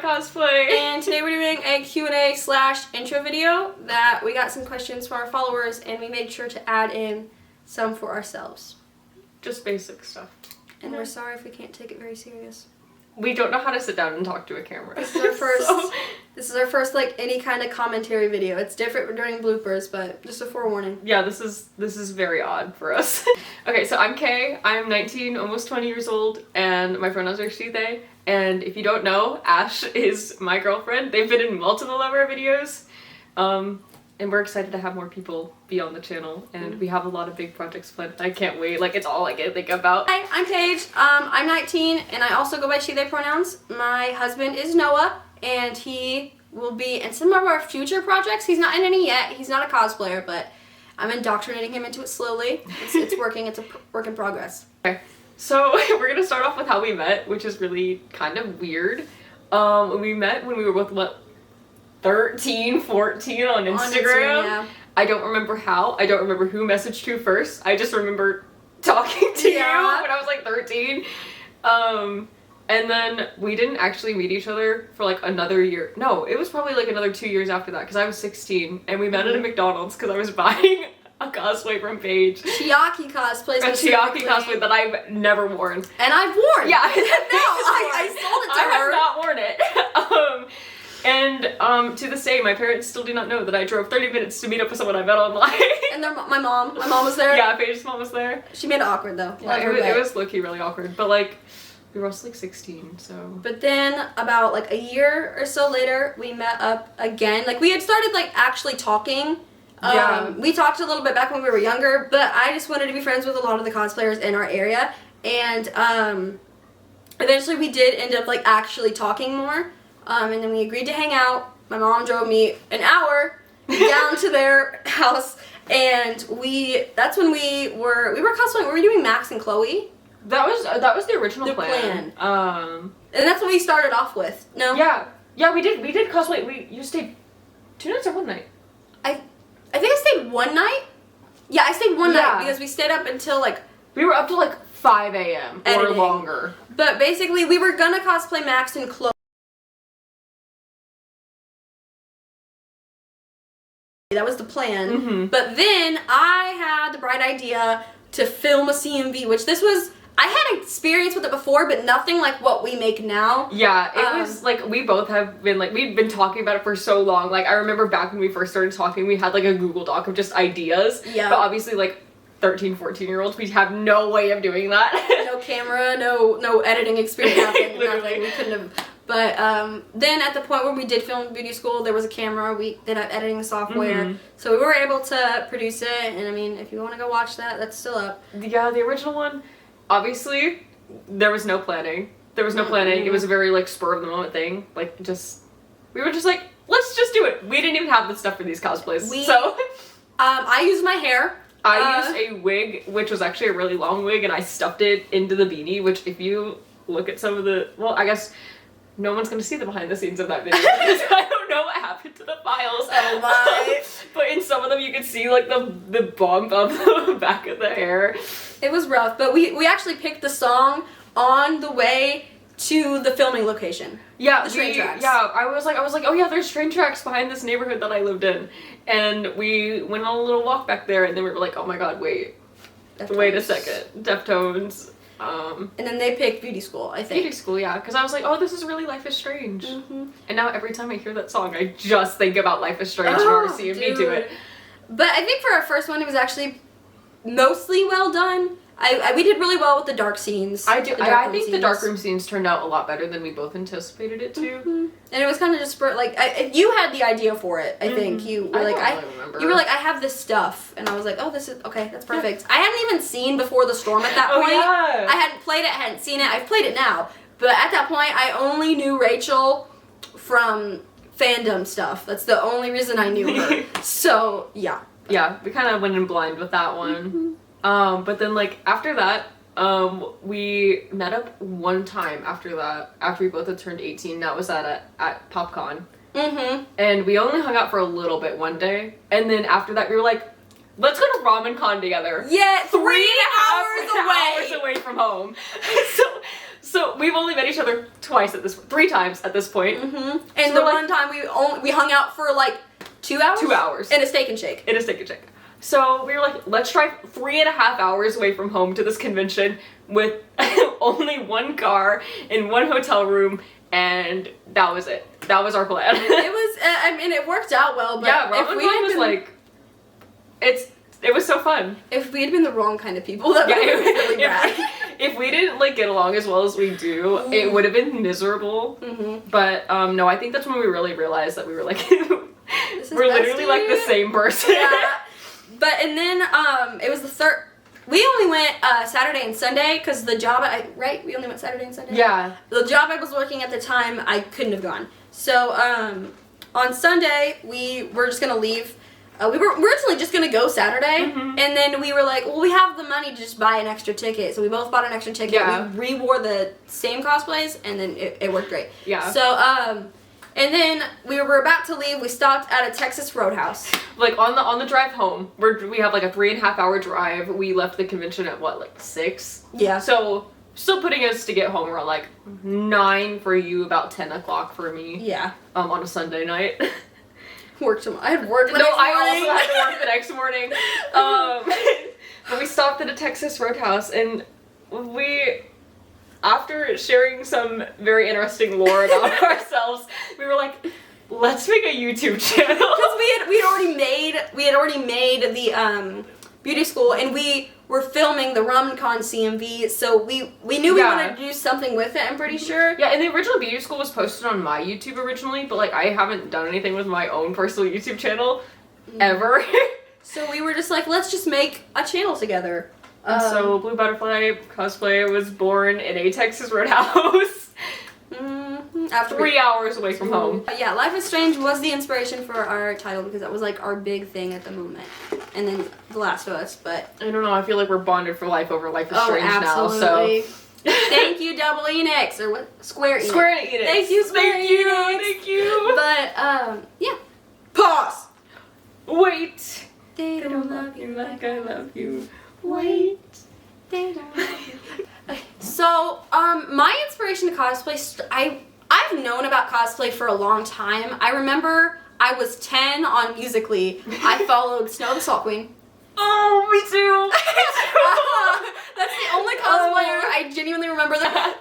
Cosplay. And today we're doing a Q&A/intro video that we got some questions from our followers and we made sure to add in some for ourselves. Just basic stuff. And we're sorry if we can't take it very serious. We don't know how to sit down and talk to a camera. This is our first, this is our first like any kind of commentary video. It's different during bloopers, but just a forewarning. Yeah, this is very odd for us. Okay, so I'm Kay. I'm 19, almost 20 years old, and my pronouns are she, they. And if you don't know, Ash is my girlfriend. They've been in multiple of our videos. And we're excited to have more people be on the channel, and we have a lot of big projects planned. I can't wait. Like, it's all I can think about. Hi, I'm Paige. I'm 19, and I also go by she, they pronouns. My husband is Noah, and he will be in some of our future projects. He's not in any yet. He's not a cosplayer, but I'm indoctrinating him into it slowly. It's working. It's a work in progress. Okay, so we're gonna start off with how we met, which is really kind of weird. We met when we were both, what, 13, 14 on Instagram. Yeah. I don't remember how. I don't remember who messaged who first. I just remember talking to you when I was like 13. And then we didn't actually meet each other for like another year. No, it was probably like another 2 years after that because I was 16 and we met at a McDonald's because I was buying a cosplay from Paige. Chiaki cosplays. A Chiaki cosplay that I've never worn. And I've worn. Yeah. I sold it to her. I have not worn it. And to this day, my parents still do not know that I drove 30 minutes to meet up with someone I met online. And my mom was there. Yeah, Paige's mom was there. She made it awkward though. Yeah, it was low-key really awkward, but like, we were also like 16, so. But then about like a year or so later, we met up again. Like we had started like actually talking. Yeah. We talked a little bit back when we were younger, but I just wanted to be friends with a lot of the cosplayers in our area. And eventually we did end up like actually talking more. And then we agreed to hang out. My mom drove me an hour down to their house, and that's when we were cosplaying. We were doing Max and Chloe. That was the original plan. And that's what we started off with. No. Yeah, we did cosplay. You stayed 2 nights or 1 night? I think I stayed 1 night. Yeah, I stayed one night because we stayed up until like. We were up to like 5 a.m. or longer. But basically, we were gonna cosplay Max and Chloe. That was the plan. But then I had the bright idea to film a CMV, which I had experience with it before, but nothing like what we make now. Yeah, it was like, we both have been like, we've been talking about it for so long. Like, I remember back when we first started talking, we had like a Google Doc of just ideas. Yeah. But obviously, like, 13, 14-year-olds, we have no way of doing that. No camera, no editing experience, nothing. We couldn't have. But then at the point where we did film beauty school, there was a camera. We did have editing software, so we were able to produce it. And I mean, if you want to go watch that, that's still up. Yeah, the original one, obviously, there was no planning. It was a very like spur of the moment thing. Like, we were just like, let's just do it. We didn't even have the stuff for these cosplays. I used my hair. I used a wig, which was actually a really long wig, and I stuffed it into the beanie, which if you look at some of the, well, I guess no one's going to see the behind the scenes of that video because I don't know what happened to the files. Oh my. But in some of them you can see like the bump of the back of the hair. It was rough, but we actually picked the song on the way to the filming location. Yeah, the train tracks. Yeah, I was like, oh yeah, there's train tracks behind this neighborhood that I lived in. And we went on a little walk back there, and then we were like, oh my god, wait a second. Deftones. And then they picked beauty school, I think. Beauty school, yeah, because I was like, oh, this is really Life is Strange. And now every time I hear that song, I just think about Life is Strange and our CMV to it. But I think for our first one, it was actually mostly well done. We did really well with the dark scenes. I think the darkroom scenes turned out a lot better than we both anticipated it to. And it was kind of just you had the idea for it. I think you were you were like, I have this stuff, and I was like, oh, this is okay. That's perfect. I hadn't even seen Before the Storm at that point. Yeah. I hadn't played it. I hadn't seen it. I've played it now, but at that point, I only knew Rachel from fandom stuff. That's the only reason I knew her. So yeah. Yeah, we kind of went in blind with that one. But then like after that, we met up one time after we both had turned 18. That was at PopCon. And we only hung out for a little bit one day, and then after that we were like, let's go to Ramen Con together. Yeah, 3 hours away from home. So we've only met each other three times at this point. Mm-hmm. And So the like, one time we hung out for like 2 hours. 2 hours. In a steak and shake. In a steak and shake. So we were like, let's drive 3.5 hours away from home to this convention with only one car in one hotel room, and that was it. That was our plan. It was, I mean, it worked out well, but yeah, if we had was been, like, it was so fun. if we had been the wrong kind of people, that would have been really bad. If we didn't like get along as well as we do, it would have been miserable. Mm-hmm. But no, I think that's when we really realized that we were like, This is we're literally like the bestie. same person. Yeah. But, and then, it was the third, we only went, Saturday and Sunday, because the job, right? We only went Saturday and Sunday? Yeah. The job I was working at the time, I couldn't have gone. So, on Sunday, we were just gonna leave. We were originally just gonna go Saturday, Mhm. and then we were like, well, we have the money to just buy an extra ticket. So we both bought an extra ticket. Yeah. We re-wore the same cosplays, and then it worked great. Yeah. So, and then we were about to leave. We stopped at a Texas Roadhouse. Like on the drive home, we have like a 3.5 hour drive. We left the convention at what, like 6? Yeah. So still putting us to get home around like 9 for you, about 10 o'clock for me. Yeah. On a Sunday night. Worked tomorrow. I had work the No, next I morning. also had to work the next morning. But we stopped at a Texas Roadhouse, and we, after sharing some very interesting lore about ourselves, we were like, let's make a YouTube channel. Because we had already made the beauty school, and we were filming the RamenCon CMV, so we knew we Yeah. wanted to do something with it. I'm pretty sure. Yeah, and the original beauty school was posted on my YouTube originally, but like I haven't done anything with my own personal YouTube channel ever. So we were just like, let's just make a channel together. And so Blue Butterfly Cosplay was born in a Texas Roadhouse. After 3 hours away from home. But yeah, Life is Strange was the inspiration for our title because that was like our big thing at the moment. And then The Last of Us, but I don't know, I feel like we're bonded for life over Life is Strange absolutely. now, so. Thank you, Double Enix, or what? Square Enix. Square Enix. Thank you, Square Enix. Thank you. But, yeah. Pause! Wait. They don't love you like I love you. Wait. They don't love you. Okay, so, my inspiration to cosplay, I've known about cosplay for a long time. I remember I was 10 on Musical.ly. I followed Snow the Salt Queen. Oh, me too. That's the only cosplayer I genuinely remember that.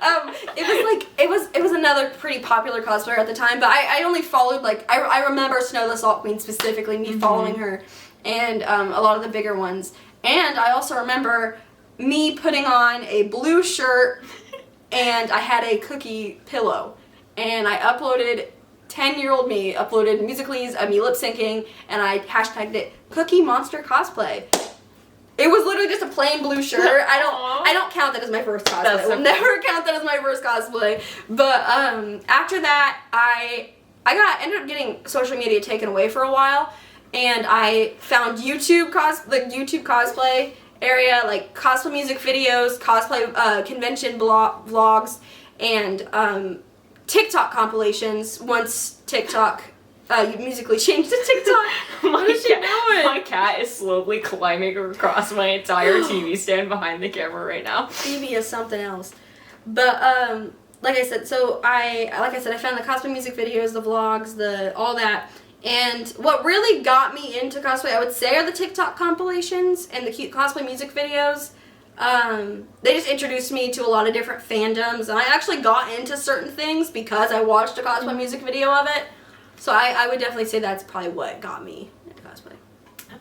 It was another pretty popular cosplayer at the time, but I only followed I remember Snow the Salt Queen specifically, me following her, and a lot of the bigger ones. And I also remember me putting on a blue shirt, and I had a cookie pillow, and I uploaded. 10-year-old me uploaded Musical.ly's me lip syncing, and I hashtagged it Cookie Monster Cosplay. It was literally just a plain blue shirt. I don't count that as my first cosplay. That's I will okay. never count that as my first cosplay. But after that, I ended up getting social media taken away for a while, and I found YouTube cosplay area, like cosplay music videos, cosplay convention vlogs, and TikTok compilations once TikTok Musical.ly changed to TikTok. What is she doing? My cat is slowly climbing across my entire TV stand behind the camera right now. Phoebe is something else. But like I said, I found the cosplay music videos, the vlogs, all that. And what really got me into cosplay, I would say, are the TikTok compilations and the cute cosplay music videos. They just introduced me to a lot of different fandoms, and I actually got into certain things because I watched a cosplay music video of it. So I would definitely say that's probably what got me into cosplay.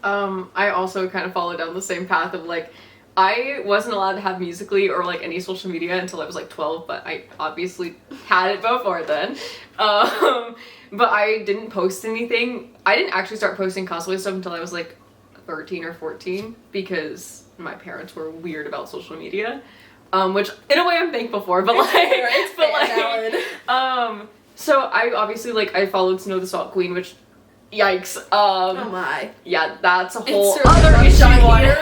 I also kind of followed down the same path of like, I wasn't allowed to have Musical.ly or like any social media until I was like 12, but I obviously had it before then. But I didn't post anything. I didn't actually start posting cosplay stuff until I was like 13 or 14 because my parents were weird about social media, which in a way I'm thankful for, but so I obviously I followed Snow the Salt Queen, which yikes. Oh my. Yeah, that's a whole Insert other issue. sunshine here.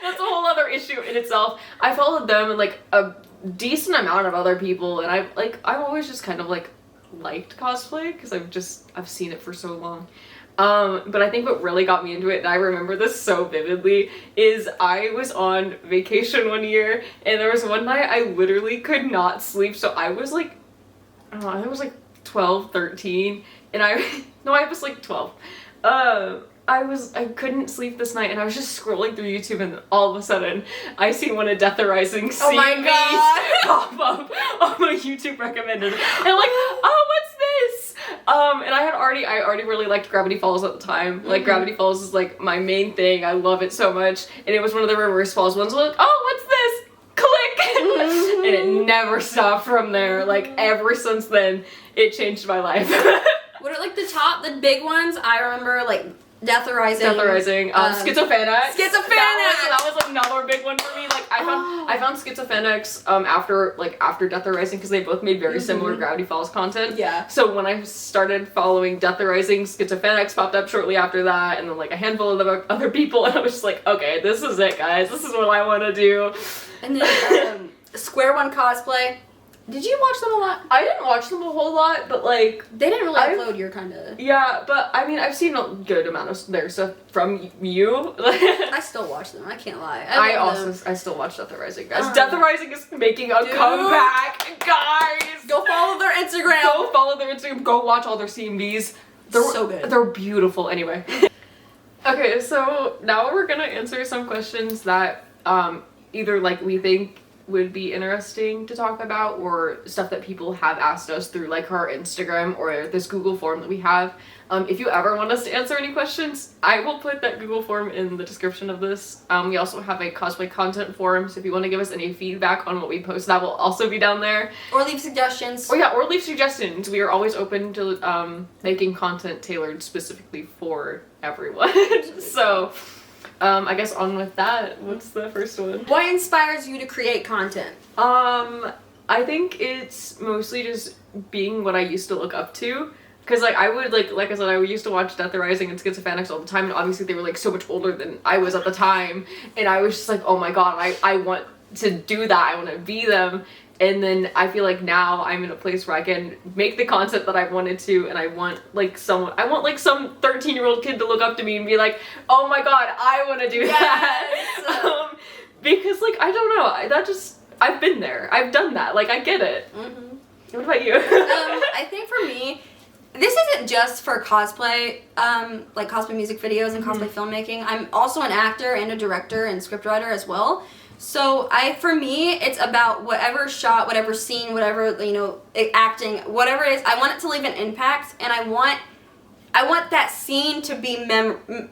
That's a whole other issue in itself. I followed them and like a decent amount of other people, and I've always just kind of liked cosplay because I've seen it for so long. But I think what really got me into it, and I remember this so vividly, is I was on vacation one year, and there was one night I literally could not sleep, so I was like, I don't know, I think it was like 12, 13, and no, I was like 12. I couldn't sleep this night, and I was just scrolling through YouTube, and all of a sudden, I see one of Death Arising Oh my God. pop up on my YouTube recommended, and I'm like, oh, what's this? And I already really liked Gravity Falls at the time. Like, Gravity Falls is like my main thing. I love it so much, and it was one of the Reverse Falls ones. Like, oh, what's this? Click, and it never stopped from there. Like, ever since then, it changed my life. What are like the big ones? I remember like Death Arising. Schizophrenics. Schizophrenics! That was another big one for me. Like, I found Schizophrenics after Death Arising, because they both made very similar Gravity Falls content. Yeah. So when I started following Death Arising, Schizophrenics popped up shortly after that, and then like a handful of other people, and I was just like, okay, this is it, guys. This is what I want to do. And then Square One Cosplay. Did you watch them a lot? I didn't watch them a whole lot, but like... They didn't really upload your kind of... Yeah, but I mean, I've seen a good amount of their stuff from you. I still watch them, I can't lie. I still watch Death Arising, guys. Death Arising is making a comeback, guys! Go follow their Instagram! Go follow their Instagram, go watch all their CMVs. They're so good. They're beautiful, anyway. Okay, so now we're gonna answer some questions that either like we think would be interesting to talk about, or stuff that people have asked us through like our Instagram or this Google form that we have. If you ever want us to answer any questions, I will put that Google form in the description of this. We also have a cosplay content forum, so if you want to give us any feedback on what we post, that will also be down there. Or leave suggestions. Or leave suggestions. We are always open to making content tailored specifically for everyone. So I guess on with that, what's the first one? What inspires you to create content? I think it's mostly just being what I used to look up to. Because like I would like I said, I used to watch Death Arising and Schizophrenics all the time, and obviously they were like so much older than I was at the time, and I was just like, oh my god, I want to do that, I want to be them. And then I feel like now I'm in a place where I can make the content that I wanted to, and I want like some 13-year-old kid to look up to me and be like, oh my god, I want to do that. Because like, I don't know, I've been there, I've done that, like I get it. What about you? I think for me, this isn't just for cosplay, like cosplay music videos and cosplay filmmaking. I'm also an actor and a director and scriptwriter as well. So for me, it's about whatever shot, whatever scene, whatever, you know, acting, whatever it is, I want it to leave an impact, and I want that scene to be memorable.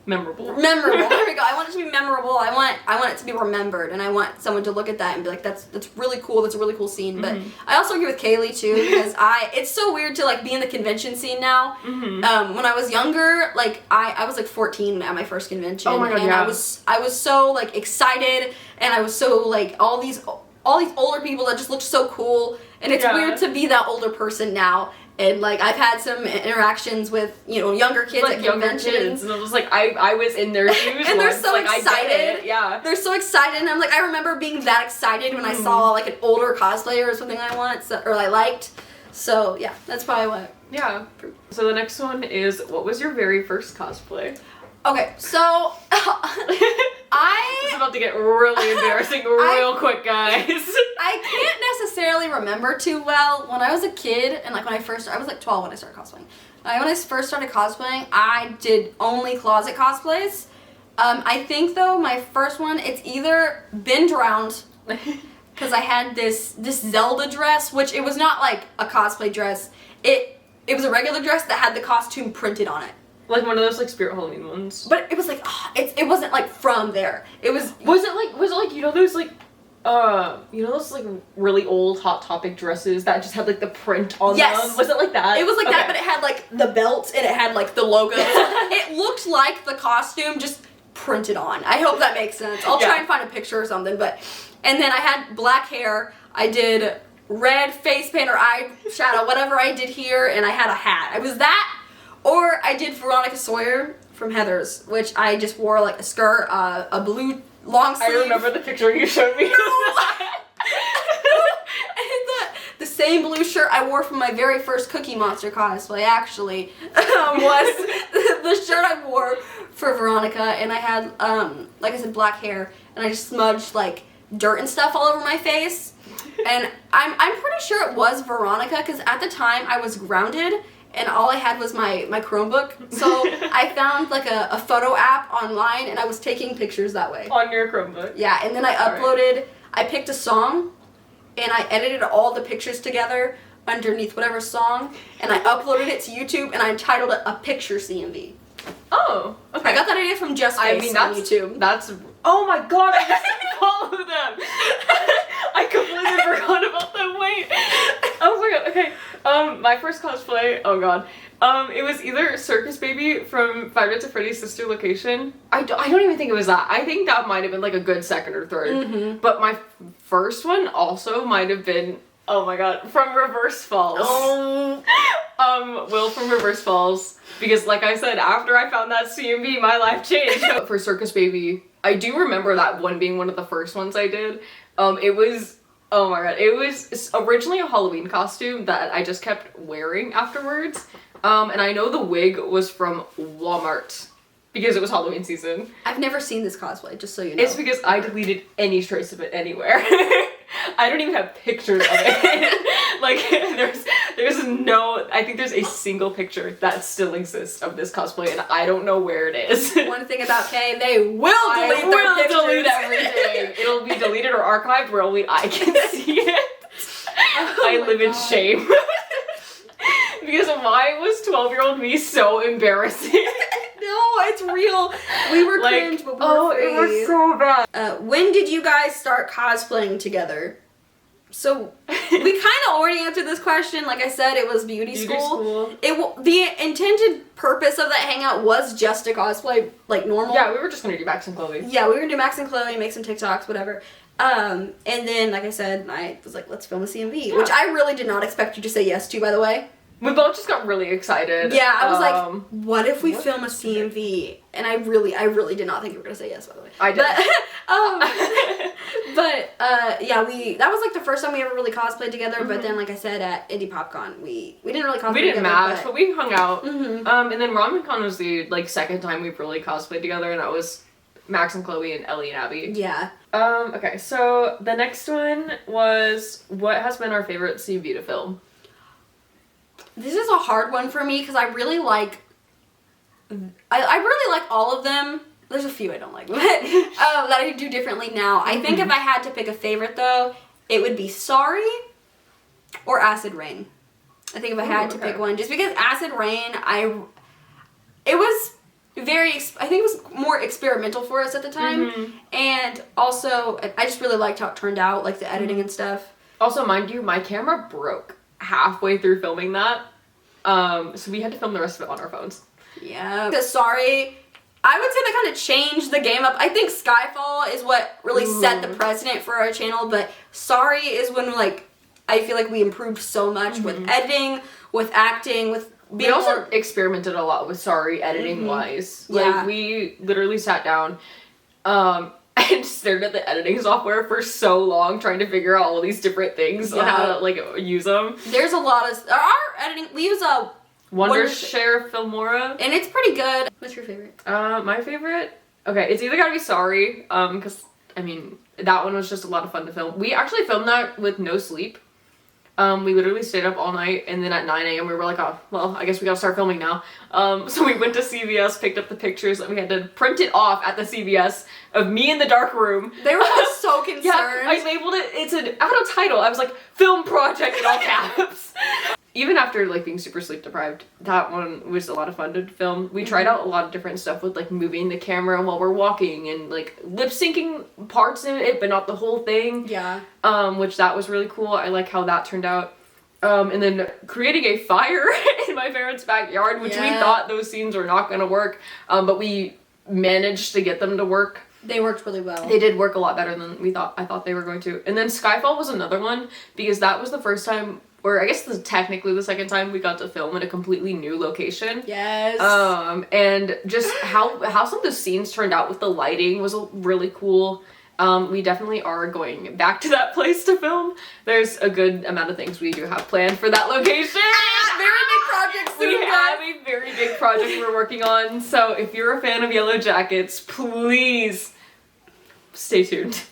There we go. I want it to be memorable. I want it to be remembered, and I want someone to look at that and be like, that's really cool. That's a really cool scene. But I also agree with Kaylee too, because it's so weird to like be in the convention scene now. When I was younger, like I was like 14 at my first convention. Oh my god, and yeah. I was so like excited, and I was so like all these older people that just looked so cool, and it's weird to be that older person now. And like I've had some interactions with, you know, younger kids like at conventions, and I was like, I was in their shoes, and they're once. so like, excited. Yeah, they're so excited, and I'm like, I remember being that excited when I saw like an older cosplayer or something I liked. So yeah, that's probably what. Yeah. So the next one is, what was your very first cosplay? Okay, so It's about to get really embarrassing real quick, guys. I can't necessarily remember too well. When I was a kid, and like when I was like 12 when I started cosplaying. When I first started cosplaying, I did only closet cosplays. I think though, my first one, it's either been drowned, because I had this Zelda dress, which it was not like a cosplay dress. It was a regular dress that had the costume printed on it. Like one of those like Spirit Halloween ones. But it was like, it wasn't like from there. It was. Was it like you know those like really old Hot Topic dresses that just had like the print on them? Was it like that? It was like that, but it had like the belt and it had like the logo. It looked like the costume just printed on. I hope that makes sense. I'll try and find a picture or something. And then I had black hair. I did red face paint or eyeshadow, whatever I did here, and I had a hat. I was that. Or I did Veronica Sawyer from Heathers, which I just wore like a skirt, a blue long sleeve. I remember the picture you showed me. And the same blue shirt I wore from my very first Cookie Monster cosplay, actually, was the shirt I wore for Veronica, and I had, like I said, black hair, and I just smudged, like, dirt and stuff all over my face. And I'm pretty sure it was Veronica, because at the time I was grounded, and all I had was my Chromebook. So I found like a photo app online, and I was taking pictures that way. On your Chromebook? Yeah, and then I uploaded, I picked a song, and I edited all the pictures together underneath whatever song, and I uploaded it to YouTube, and I entitled it A Picture CMV. Oh, okay. I got that idea from Just Face on YouTube. That's, oh my god, I just follow them. I completely forgot about them. Wait. Oh my god, okay. My first cosplay, oh god. It was either Circus Baby from Five Nights at Freddy's Sister Location. I don't even think it was that. I think that might have been like a good second or third. Mm-hmm. But my first one also might have been, oh my god, from Reverse Falls. Oh. Will from Reverse Falls. Because like I said, after I found that CMV, my life changed. For Circus Baby, I do remember that one being one of the first ones I did. It was, oh my god, it was originally a Halloween costume that I just kept wearing afterwards. And I know the wig was from Walmart because it was Halloween season. I've never seen this cosplay, just so you know. It's because I deleted any trace of it anywhere. I don't even have pictures of it. Like, there's no, I think there's a single picture that still exists of this cosplay, and I don't know where it is. One thing about Kay, they will delete their pictures. Delete everything. It'll be deleted or archived where only I can see it. I live in shame. Because why was 12-year-old me so embarrassing? No, it's real. We were like, cringe, but we were free. It was so bad. When did you guys start cosplaying together? So, we kind of already answered this question. Like I said, it was beauty school. The intended purpose of that hangout was just to cosplay, like, normal. Yeah, we were just gonna do Max and Chloe. Yeah, we were gonna do Max and Chloe, make some TikToks, whatever. And then, like I said, I was like, let's film a CMV, which I really did not expect you to say yes to, by the way. We both just got really excited. Yeah, I was like, what if we film a CMV? And I really did not think you were gonna say yes, by the way. I did. Yeah, that was like the first time we ever really cosplayed together, but then, like I said, at Indie PopCon, we didn't really cosplay together. We didn't match, but we hung out. Mm-hmm. And then RamenCon was the, like, second time we really cosplayed together, and that was Max and Chloe and Ellie and Abby. Yeah. Okay, so the next one was, what has been our favorite CMV to film? This is a hard one for me, because I really like all of them. There's a few I don't like, but that I do differently now. I think if I had to pick a favorite, though, it would be Sorry or Acid Rain. I think if I had to pick one, just because Acid Rain, it was I think it was more experimental for us at the time, and also I just really liked how it turned out, like the editing and stuff. Also, mind you, my camera broke halfway through filming that, so we had to film the rest of it on our phones. Yeah. Because Sorry, I would say that kind of changed the game up. I think Skyfall is what really set the precedent for our channel, but Sorry is when, like, I feel like we improved so much with editing, with acting, with being We also experimented a lot with Sorry, editing-wise. Like, we literally sat down, and stared at the editing software for so long trying to figure out all these different things on how to, like, use them. There's a lot of... Our editing... We use a... Wondershare Filmora. And it's pretty good. What's your favorite? My favorite? Okay, it's either gotta be Sorry, because, I mean, that one was just a lot of fun to film. We actually filmed that with no sleep. We literally stayed up all night, and then at 9 a.m. we were like, oh, well, I guess we gotta start filming now. So we went to CVS, picked up the pictures, and we had to print it off at the CVS of me in the dark room. They were all so concerned. Yeah, I labeled it, it's an auto title. I was like, film project in all caps. Even after, like, being super sleep deprived, that one was a lot of fun to film. We tried out a lot of different stuff with, like, moving the camera while we're walking and, like, lip syncing parts of it, but not the whole thing. Yeah. Which that was really cool. I like how that turned out. And then creating a fire in my parents' backyard, which we thought those scenes were not going to work, but we managed to get them to work. They worked really well. They did work a lot better than I thought they were going to. And then Skyfall was another one, because that was the first time, or I guess technically the second time we got to film in a completely new location. Yes. And just how some of the scenes turned out with the lighting was really cool. We definitely are going back to that place to film. There's a good amount of things we do have planned for that location. Very big project soon, We have a very big project we're working on, so if you're a fan of Yellow Jackets, please stay tuned.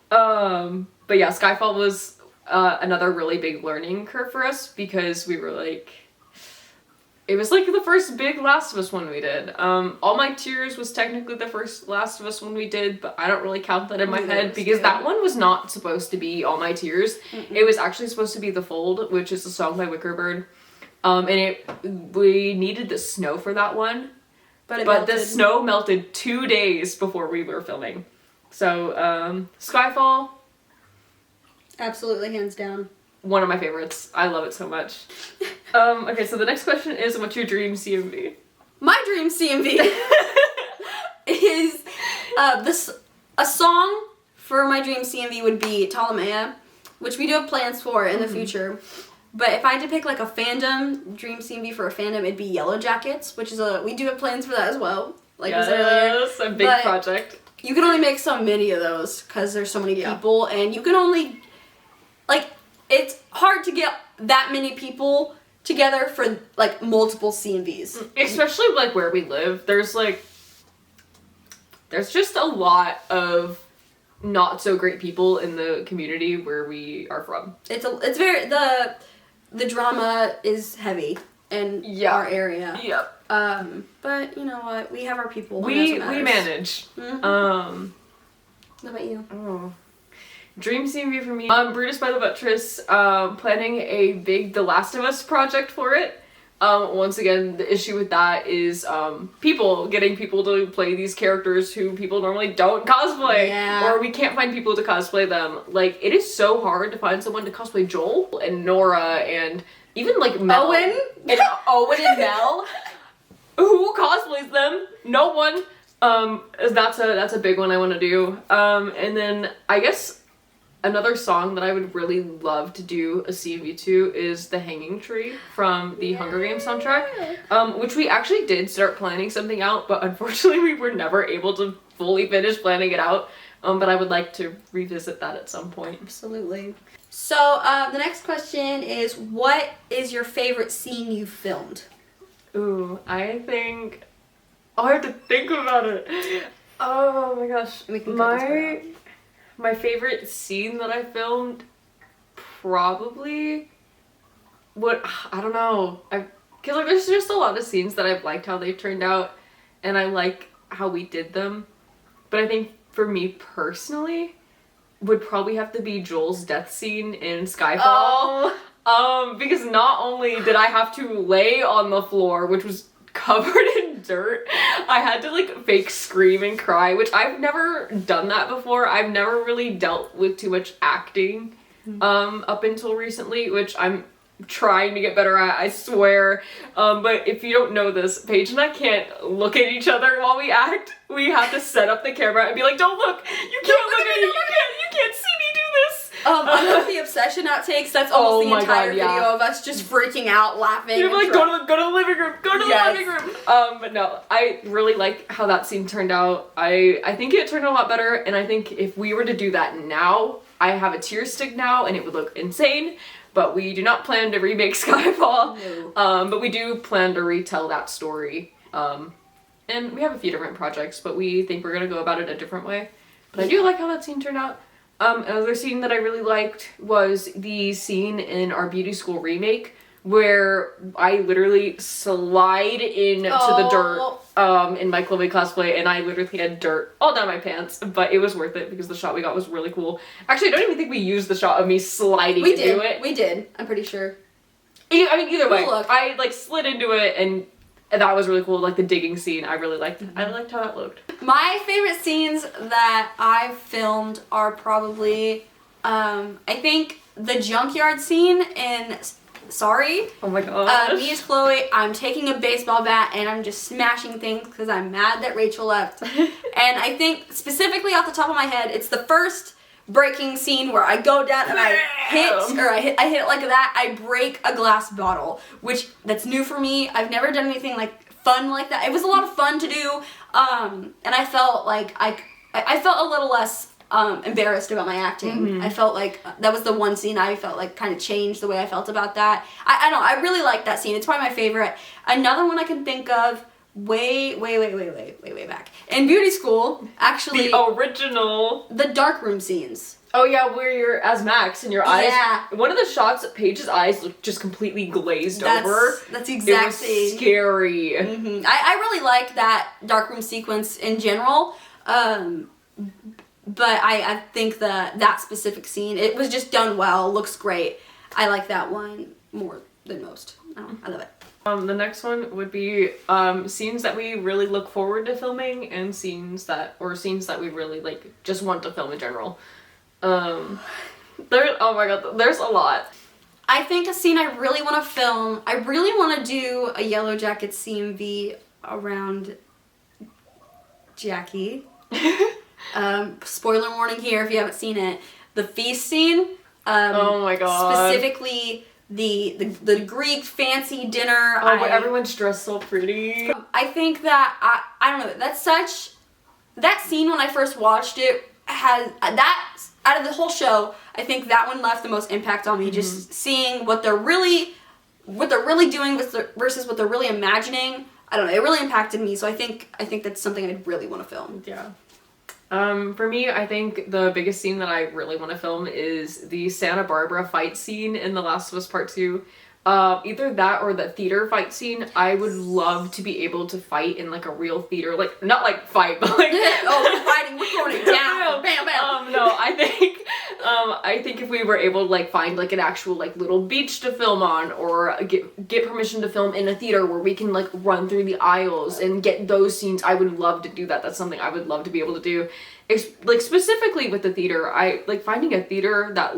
But yeah, Skyfall was another really big learning curve for us because we were like, it was like the first big Last of Us one we did. All My Tears was technically the first Last of Us one we did, but I don't really count that in my head because that one was not supposed to be All My Tears. It was actually supposed to be The Fold, which is a song by Wickerbird. And we needed the snow for that one, but the snow melted 2 days before we were filming. So, Skyfall. Absolutely, hands down. One of my favorites. I love it so much. Okay, so the next question is, what's your dream CMV? My dream CMV is a song for my dream CMV would be Ptolemea, which we do have plans for in the future. But if I had to pick like a fandom, dream CMV for a fandom, it'd be Yellow Jackets, which is we do have plans for that as well. Like I said earlier. Yes, a big project. You can only make so many of those because there's so many people, and you can only, like, it's hard to get that many people together for, like, multiple CMVs. Especially, like, where we live. There's just a lot of not so great people in the community where we are from. It's very, the drama is heavy in our area. Yep. But you know what? We have our people. We manage. What about you? Oh. Dream CMV for me. Brutus by the Buttress, planning a big The Last of Us project for it. Once again, the issue with that is getting people to play these characters who people normally don't cosplay. Yeah. Or we can't find people to cosplay them. Like, it is so hard to find someone to cosplay Joel and Nora and even like Mel. Owen? And Owen and Mel. Who cosplays them? No one. That's a big one I want to do. And then I guess another song that I would really love to do a CMV to is The Hanging Tree from the Hunger Games soundtrack, which we actually did start planning something out, but unfortunately we were never able to fully finish planning it out. But I would like to revisit that at some point. Absolutely. So the next question is, what is your favorite scene you filmed? Ooh, I have to think about it. Oh my gosh. We can cut this part out. My favorite scene that I filmed probably I don't know. Cause like there's just a lot of scenes that I've liked how they've turned out and I like how we did them. But I think for me personally would probably have to be Joel's death scene in Skyfall. Because not only did I have to lay on the floor, which was covered in dirt, I had to like fake scream and cry, which I've never done that before. I've never really dealt with too much acting up until recently, which I'm trying to get better at, I swear. But if you don't know this, Paige and I can't look at each other while we act. We have to set up the camera and be like, don't look! You can't look at me! You can't see me do this! I love the obsession outtakes. That's almost the entire video of us just freaking out, laughing. You're like, go to the living room! Go to the living room! But no, I really like how that scene turned out. I think it turned out a lot better, and I think if we were to do that now, I have a tear stick now, and it would look insane. But we do not plan to remake Skyfall. No. But we do plan to retell that story. And we have a few different projects, but we think we're gonna go about it a different way. But I do like how that scene turned out. Another scene that I really liked was the scene in our beauty school remake where I literally slide into the dirt in my Chloe cosplay, and I literally had dirt all down my pants, but it was worth it because the shot we got was really cool. Actually, I don't even think we used the shot of me sliding into it. We did. I'm pretty sure. I mean, either way, I like slid into it, and that was really cool. Like the digging scene, I really liked. I liked how that looked. My favorite scenes that I've filmed are probably, I think the junkyard scene in Sorry. Oh my gosh. Me as Chloe, I'm taking a baseball bat and I'm just smashing things because I'm mad that Rachel left. And I think specifically off the top of my head, it's the first breaking scene where I go down and I hit it like that. I break a glass bottle, which that's new for me. I've never done anything like fun like that. It was a lot of fun to do, and I felt like I felt a little less embarrassed about my acting. I felt like that was the one scene I felt like kind of changed the way I felt about that. I don't know, I really like that scene. It's probably my favorite. Another one I can think of way back. In beauty school, actually. The original. The darkroom scenes. Oh yeah, where you're as Max and your eyes. Yeah. One of the shots, Paige's eyes look just completely glazed over. That's the exact scene. It was scary. I really like that darkroom sequence in general. But I think that specific scene, it was just done well, looks great. I like that one more than most. I love it. The next one would be scenes that we really look forward to filming and scenes that we really like just want to film in general. Oh my god, there's a lot. I think a scene I really want to film, I really want to do a Yellow Jacket CMV around Jackie. Spoiler warning here if you haven't seen it. The feast scene. Oh my god. Specifically the Greek fancy dinner. Oh, but everyone's dressed so pretty. I think that I don't know. That scene when I first watched it has that out of the whole show. I think that one left the most impact on me. Just seeing what they're really doing versus what they're really imagining. I don't know. It really impacted me. So I think that's something I'd really want to film. Yeah. For me, I think the biggest scene that I really want to film is the Santa Barbara fight scene in The Last of Us Part 2. Either that or the theater fight scene. I would love to be able to fight in like a real theater, like not like fight, but like we're fighting, we're throwing it down, bam, bam. No, I think if we were able to like find like an actual like little beach to film on, or get permission to film in a theater where we can like run through the aisles and get those scenes, I would love to do that. That's something I would love to be able to do. Like specifically with the theater, I like finding a theater that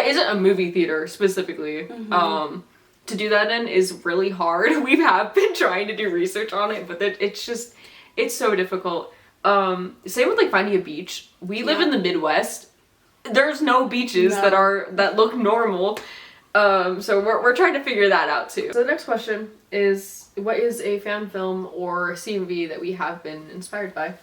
isn't a movie theater specifically. To do that in is really hard. We have been trying to do research on it, but it's so difficult. Same with like finding a beach. We live in the Midwest. There's no beaches that look normal. So we're trying to figure that out too. So the next question is, what is a fan film or CMV that we have been inspired by?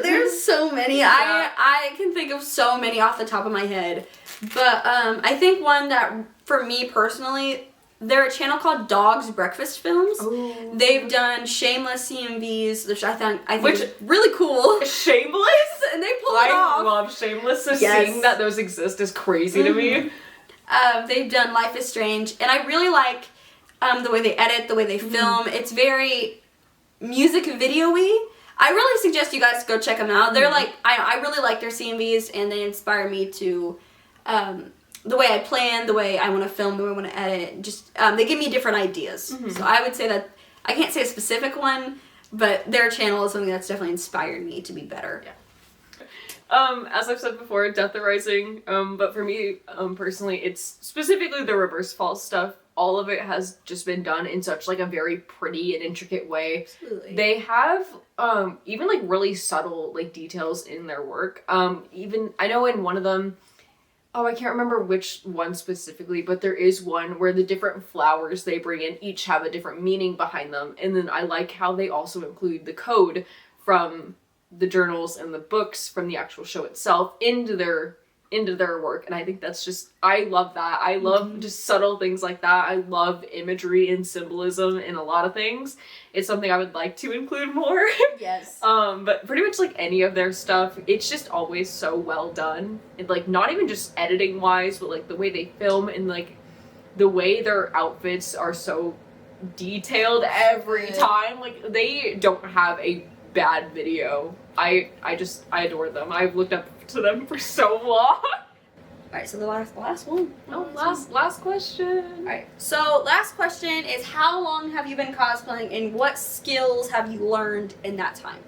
There's so many. Yeah. I can think of so many off the top of my head. But I think one that, for me personally, they're a channel called Dog's Breakfast Films. Ooh. They've done Shameless CMVs, which I think is really cool. Shameless? And they pull it off. I love Shameless, so seeing that those exist is crazy to me. They've done Life is Strange, and I really like the way they edit, the way they film. It's very music video-y. I really suggest you guys go check them out. They're like, I really like their CMVs, and they inspire me to, the way I plan, the way I want to film, the way I want to edit. Just, they give me different ideas. So I would say that, I can't say a specific one, but their channel is something that's definitely inspired me to be better. Yeah. As I've said before, Death the Rising, but for me, personally, it's specifically the reverse falls stuff. All of it has just been done in such like a very pretty and intricate way. Absolutely. They have even like really subtle like details in their work. Even I know in one of them, I can't remember which one specifically, but there is one where the different flowers they bring in each have a different meaning behind them. And then I like how they also include the code from the journals and the books from the actual show itself into their work, and I think that's just, I love that. I love just subtle things like that. I love imagery and symbolism in a lot of things. It's something I would like to include more. Yes. But pretty much like any of their stuff, it's just always so well done. And like not even just editing wise, but like the way they film and like the way their outfits are so detailed every time. Like they don't have a bad video. I adore them. I've looked up to them for so long. Alright, so the last one. Last question. Alright, so last question is, how long have you been cosplaying and what skills have you learned in that time?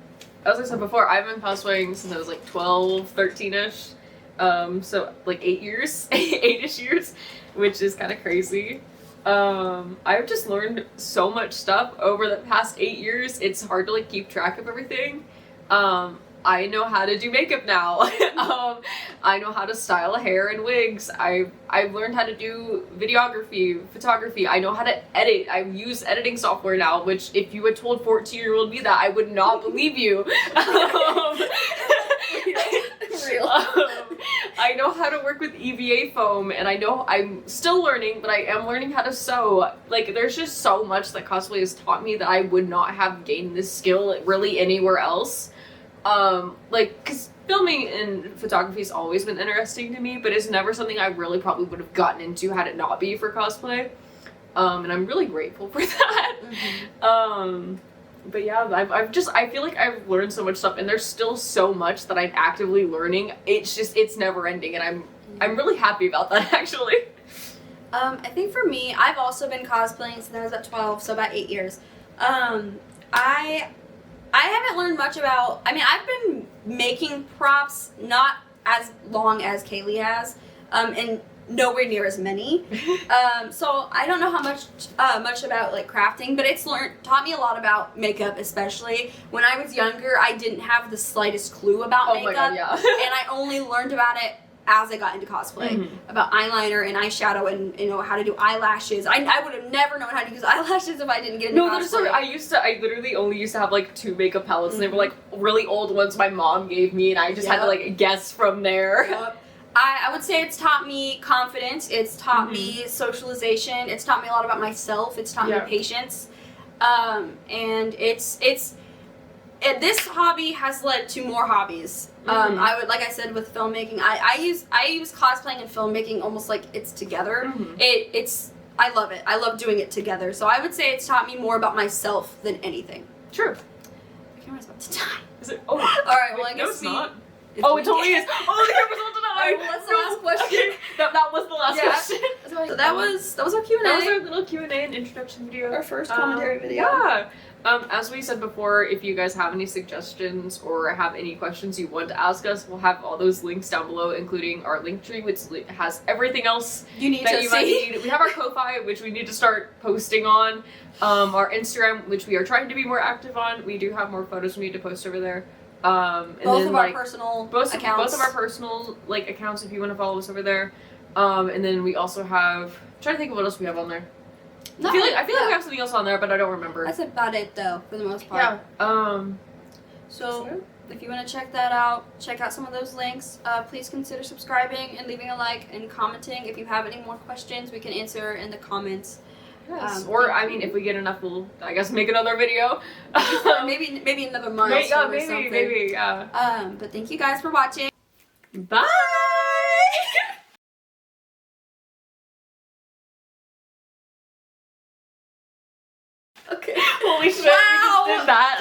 As I said before, I've been cosplaying since I was like 12, 13-ish. So like 8 years, 8-ish years, which is kind of crazy. I've just learned so much stuff over the past 8 years. It's hard to like keep track of everything. I know how to do makeup now. I know how to style hair and wigs. I've learned how to do videography, photography. I know how to edit. I use editing software now, which if you had told 14-year-old me that, I would not believe you. Real. I know how to work with EVA foam, and I know I'm still learning, but I am learning how to sew. Like, there's just so much that cosplay has taught me that I would not have gained this skill really anywhere else. Like, cause filming and photography has always been interesting to me, but it's never something I really probably would have gotten into had it not be for cosplay. And I'm really grateful for that. Mm-hmm. But yeah, I feel like I've learned so much stuff, and there's still so much that I'm actively learning. It's never ending, and I'm really happy about that, actually. I think for me, I've also been cosplaying since I was about 12, so about 8 years. I haven't learned much about, I mean, I've been making props not as long as Kaylee has, and nowhere near as many. So I don't know how much about like crafting, but it's taught me a lot about makeup, especially. When I was younger, I didn't have the slightest clue about makeup. My God, yeah. And I only learned about it as I got into cosplay, about eyeliner and eyeshadow and, you know, how to do eyelashes. I would have never known how to use eyelashes if I didn't get into cosplay. I literally only used to have like 2 makeup palettes, and they were like really old ones my mom gave me, and I just had to like guess from there. Yep. I would say it's taught me confidence, it's taught me socialization, it's taught me a lot about myself, it's taught me patience, and this hobby has led to more hobbies. I would, like I said, with filmmaking, I use cosplaying and filmmaking almost like it's together. I love it. I love doing it together. So I would say it's taught me more about myself than anything. True. The camera's about to die. Is it? Oh. All right. Well, I guess it's not. Oh, it totally is. Oh, the camera's about to die. All right, well, that's the last question. That was the last question. So that was our Q&A. That was our little Q&A and introduction video. Our first commentary video. Yeah. As we said before, if you guys have any suggestions or have any questions you want to ask us, we'll have all those links down below, including our link tree, which has everything else you need that to you see. might need. We have our Ko-Fi, which we need to start posting on. Our Instagram, which we are trying to be more active on. We do have more photos we need to post over there. And both then, of our personal accounts. Both of our personal accounts if you want to follow us over there. And then we also have, I'm trying to think of what else we have on there. No, I feel like we have something else on there, but I don't remember. That's about it though, for the most part. Yeah. So if you want to check that out, check out some of those links. Please consider subscribing and leaving a like and commenting. If you have any more questions, we can answer in the comments. Yes. Or I mean, if we get enough, we'll I guess make another video. maybe another milestone or something. Maybe. Yeah. But thank you guys for watching. Bye. Okay. Holy shit! Wow. We just did that.